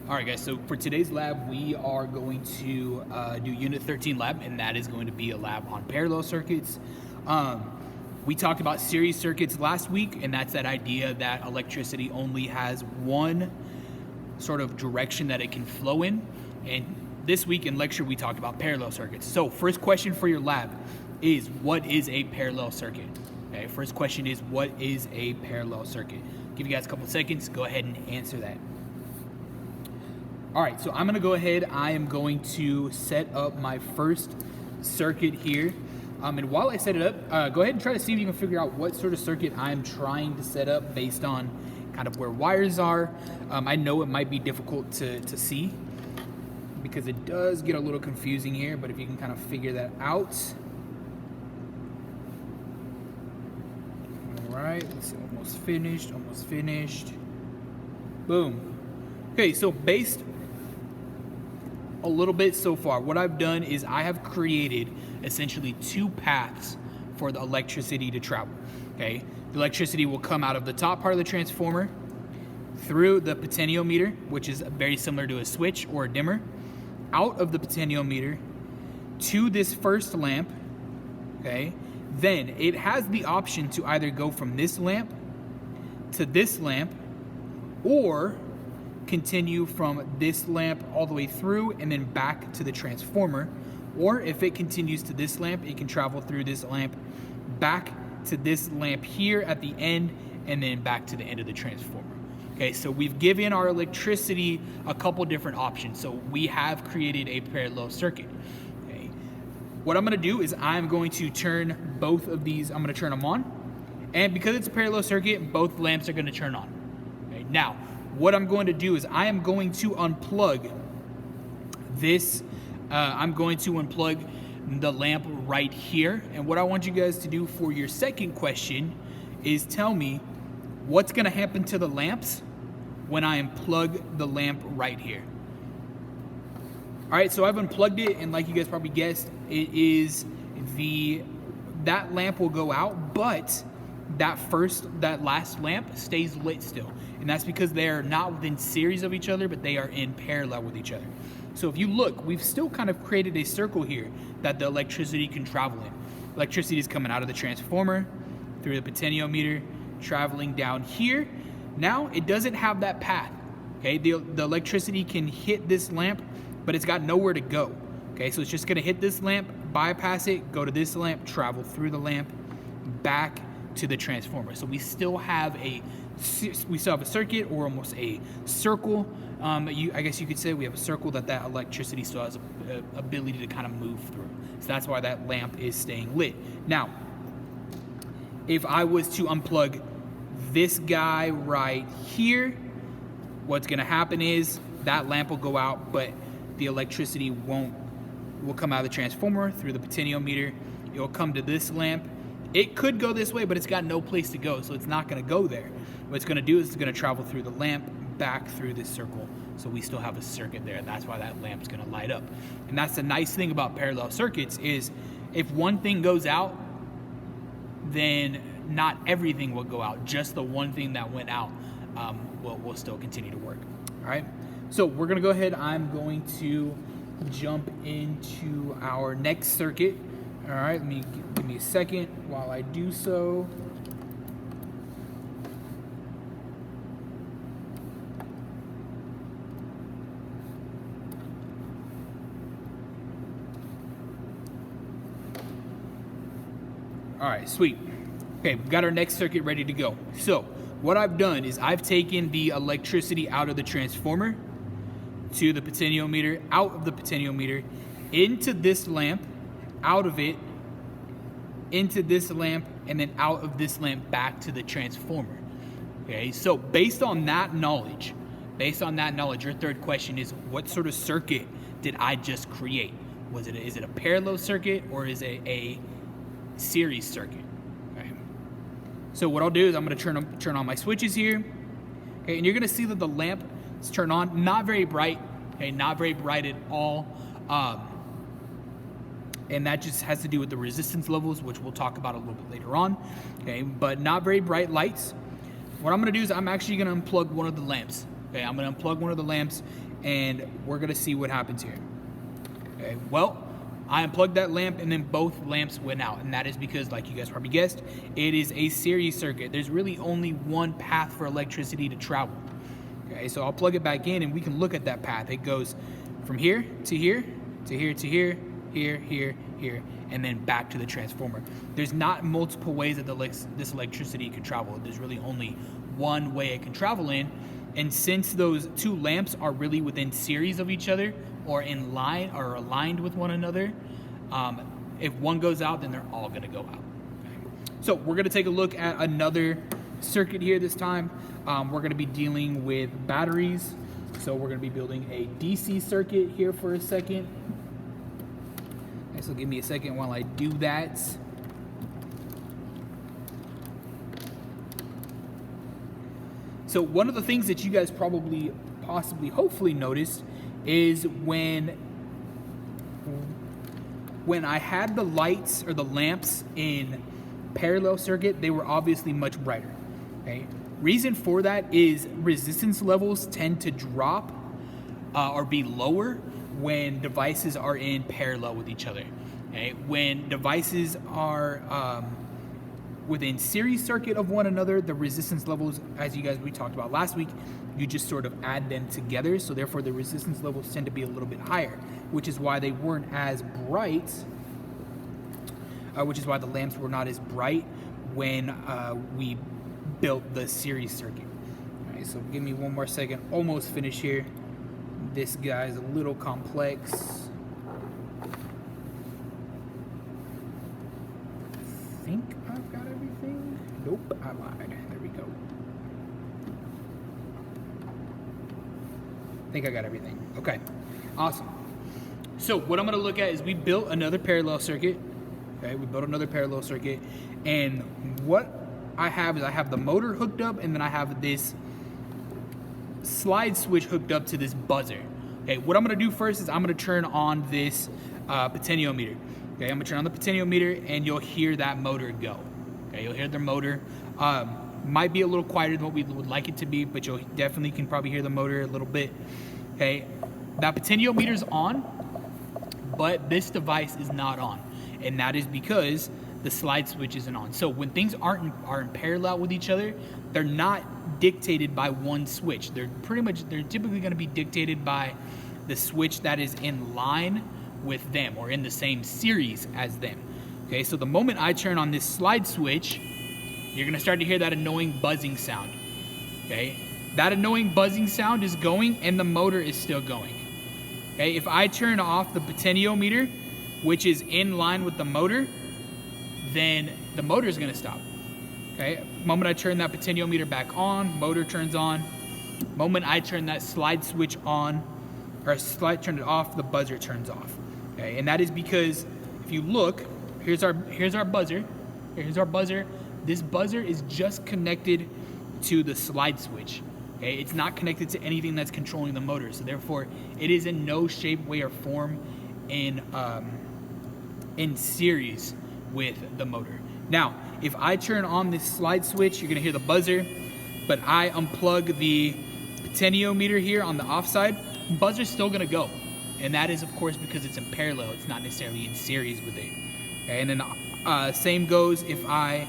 All right, guys, so for today's lab, we are going to do Unit 13 lab, and that is going to be a lab on parallel circuits. We talked about series circuits last week, and that's that idea that electricity only has one sort of direction that it can flow in. And this week in lecture, we talked about parallel circuits. So first question for your lab is, what is a parallel circuit? Okay, first question is, what is a parallel circuit? Give you guys a couple seconds, go ahead and answer that. All right, so I'm gonna go ahead, I am going to set up my first circuit here. And while I set it up, go ahead and try to see if you can figure out what sort of circuit I'm trying to set up based on kind of where wires are. I know it might be difficult to see because it does get a little confusing here, but if you can kind of figure that out. All right, let's see, almost finished. Boom. Okay, so based a little bit so far, what I've done is I have created essentially two paths for the electricity to travel. Okay, the electricity will come out of the top part of the transformer through the potentiometer, which is very similar to a switch or a dimmer, out of the potentiometer to this first lamp. Okay, then it has the option to either go from this lamp to this lamp, or continue from this lamp all the way through and then back to the transformer. Or if it continues to this lamp, it can travel through this lamp back to this lamp here at the end and then back to the end of the transformer. Okay, so we've given our electricity a couple different options. So we have created a parallel circuit. Okay, what I'm gonna do is I'm going to turn both of these, I'm gonna turn them on. And because it's a parallel circuit, both lamps are gonna turn on. Okay, now, what I'm going to do is I am going to unplug this, I'm going to unplug the lamp right here. And what I want you guys to do for your second question is tell me what's gonna happen to the lamps when I unplug the lamp right here. All right, so I've unplugged it, and like you guys probably guessed, it is that lamp will go out, but that last lamp stays lit still. And that's because they're not within series of each other, but they are in parallel with each other. So if you look, we've still kind of created a circle here that the electricity can travel in. Electricity is coming out of the transformer, through the potentiometer, traveling down here. Now it doesn't have that path. Okay, the electricity can hit this lamp, but it's got nowhere to go. Okay, so it's just gonna hit this lamp, bypass it, go to this lamp, travel through the lamp, back to the transformer. So we still have a circuit, or almost a circle. I guess you could say we have a circle that electricity still has a ability to kind of move through. So that's why that lamp is staying lit. Now, if I was to unplug this guy right here, what's gonna happen is that lamp will go out, but the electricity will come out of the transformer through the potentiometer. It will come to this lamp. It could go this way, but it's got no place to go, so it's not gonna go there. What it's gonna do is it's gonna travel through the lamp, back through this circle, so we still have a circuit there. That's why that lamp's gonna light up. And that's the nice thing about parallel circuits is if one thing goes out, then not everything will go out. Just the one thing that went out will still continue to work. All right, so we're gonna go ahead. I'm going to jump into our next circuit. All right, give me a second while I do so. All right, sweet. Okay, we've got our next circuit ready to go. So what I've done is I've taken the electricity out of the transformer to the potentiometer, out of the potentiometer, into this lamp, out of it, into this lamp, and then out of this lamp back to the transformer. Okay, so based on that knowledge, your third question is, what sort of circuit did I just create? Is it a parallel circuit, or is it a series circuit? Okay. So what I'll do is I'm going to turn on my switches here. Okay, and you're going to see that the lamp is turned on, not very bright. Okay, not very bright at all. And that just has to do with the resistance levels, which we'll talk about a little bit later on. Okay, but not very bright lights. What I'm going to do is I'm actually going to unplug one of the lamps. Okay, I'm going to unplug one of the lamps, and we're gonna see what happens here. Okay, well, I unplugged that lamp and then both lamps went out, and that is because, like you guys probably guessed, it is a series circuit. There's really only one path for electricity to travel. Okay, so I'll plug it back in and we can look at that path. It goes from here to here, to here to here, here, here, here, and then back to the transformer. There's not multiple ways that this electricity can travel. There's really only one way it can travel in, and since those two lamps are really within series of each other or in line or aligned with one another, if one goes out, then they're all gonna go out. Okay. So we're gonna take a look at another circuit here this time. We're gonna be dealing with batteries. So we're gonna be building a DC circuit here for a second. Okay, so give me a second while I do that. So one of the things that you guys hopefully noticed is when I had the lights or the lamps in parallel circuit, they were obviously much brighter. Okay. Reason for that is resistance levels tend to drop or be lower when devices are in parallel with each other. Okay. When devices are within series circuit of one another, the resistance levels, as we talked about last week, you just sort of add them together, so therefore the resistance levels tend to be a little bit higher, which is why they weren't as bright, which is why the lamps were not as bright when we built the series circuit. All right, so give me one more second, almost finished here. This guy's a little complex. I think I've got everything. Nope, I lied. There we go. I think I got everything. Okay, awesome. So what I'm gonna look at is we built another parallel circuit. Okay, we built another parallel circuit, and what I have is I have the motor hooked up, and then I have this slide switch hooked up to this buzzer. Okay, what I'm gonna do first is I'm gonna turn on this potentiometer. Okay, I'm gonna turn on the potentiometer, and you'll hear that motor go. Okay, you'll hear the motor. Might be a little quieter than what we would like it to be, but you'll definitely can probably hear the motor a little bit. Okay, that potentiometer's on, but this device is not on, and that is because the slide switch isn't on. So when things are in parallel with each other, they're not dictated by one switch. They're typically going to be dictated by the switch that is in line with them or in the same series as them. Okay, so the moment I turn on this slide switch, you're going to start to hear that annoying buzzing sound. Okay, that annoying buzzing sound is going and the motor is still going. Okay, if I turn off the potentiometer, which is in line with the motor, then the motor is going to stop. Okay, moment I turn that potentiometer back on, motor turns on. Moment I turn that slide switch on, or turn it off, the buzzer turns off. Okay, and that is because if you look, here's our buzzer. Here's our buzzer. This buzzer is just connected to the slide switch. Okay, it's not connected to anything that's controlling the motor, so therefore it is in no shape, way, or form in series with the motor. Now, if I turn on this slide switch, you're gonna hear the buzzer, but I unplug the potentiometer here on the off side, the buzzer's still gonna go. And that is, of course, because it's in parallel. It's not necessarily in series with it. Okay, and then same goes if I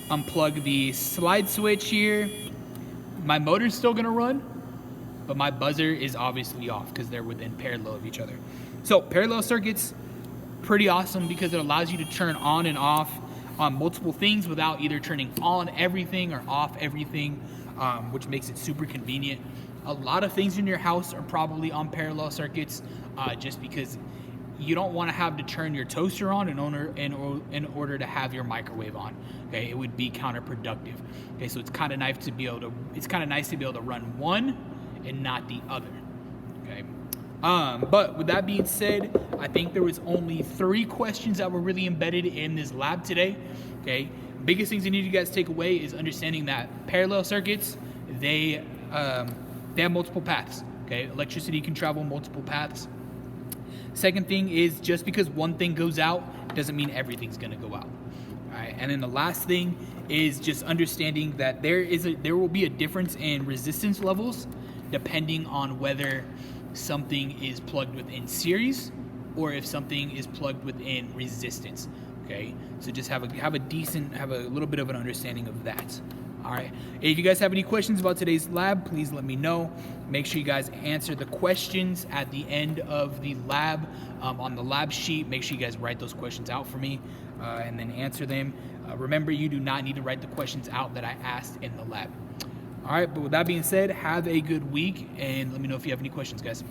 unplug the slide switch here. My motor's still gonna run, but my buzzer is obviously off because they're within parallel of each other. So parallel circuits, pretty awesome because it allows you to turn on and off on multiple things without either turning on everything or off everything, which makes it super convenient. A lot of things in your house are probably on parallel circuits just because you don't want to have to turn your toaster on in order to have your microwave on. Okay, it would be counterproductive. Okay, so it's kind of nice to be able to run one and not the other. Okay, but with that being said, I think there was only 3 questions that were really embedded in this lab today. Okay, biggest things you need you guys to take away is understanding that parallel circuits, they have multiple paths. Okay, electricity can travel multiple paths. Second thing is just because one thing goes out doesn't mean everything's going to go out. All right, and then the last thing is just understanding that there will be a difference in resistance levels depending on whether something is plugged within series or if something is plugged within resistance. Okay, so just have a little bit of an understanding of that. All right. If you guys have any questions about today's lab, please let me know. Make sure you guys answer the questions at the end of the lab on the lab sheet. Make sure you guys write those questions out for me and then answer them. Remember, you do not need to write the questions out that I asked in the lab. All right. But with that being said, have a good week and let me know if you have any questions, guys.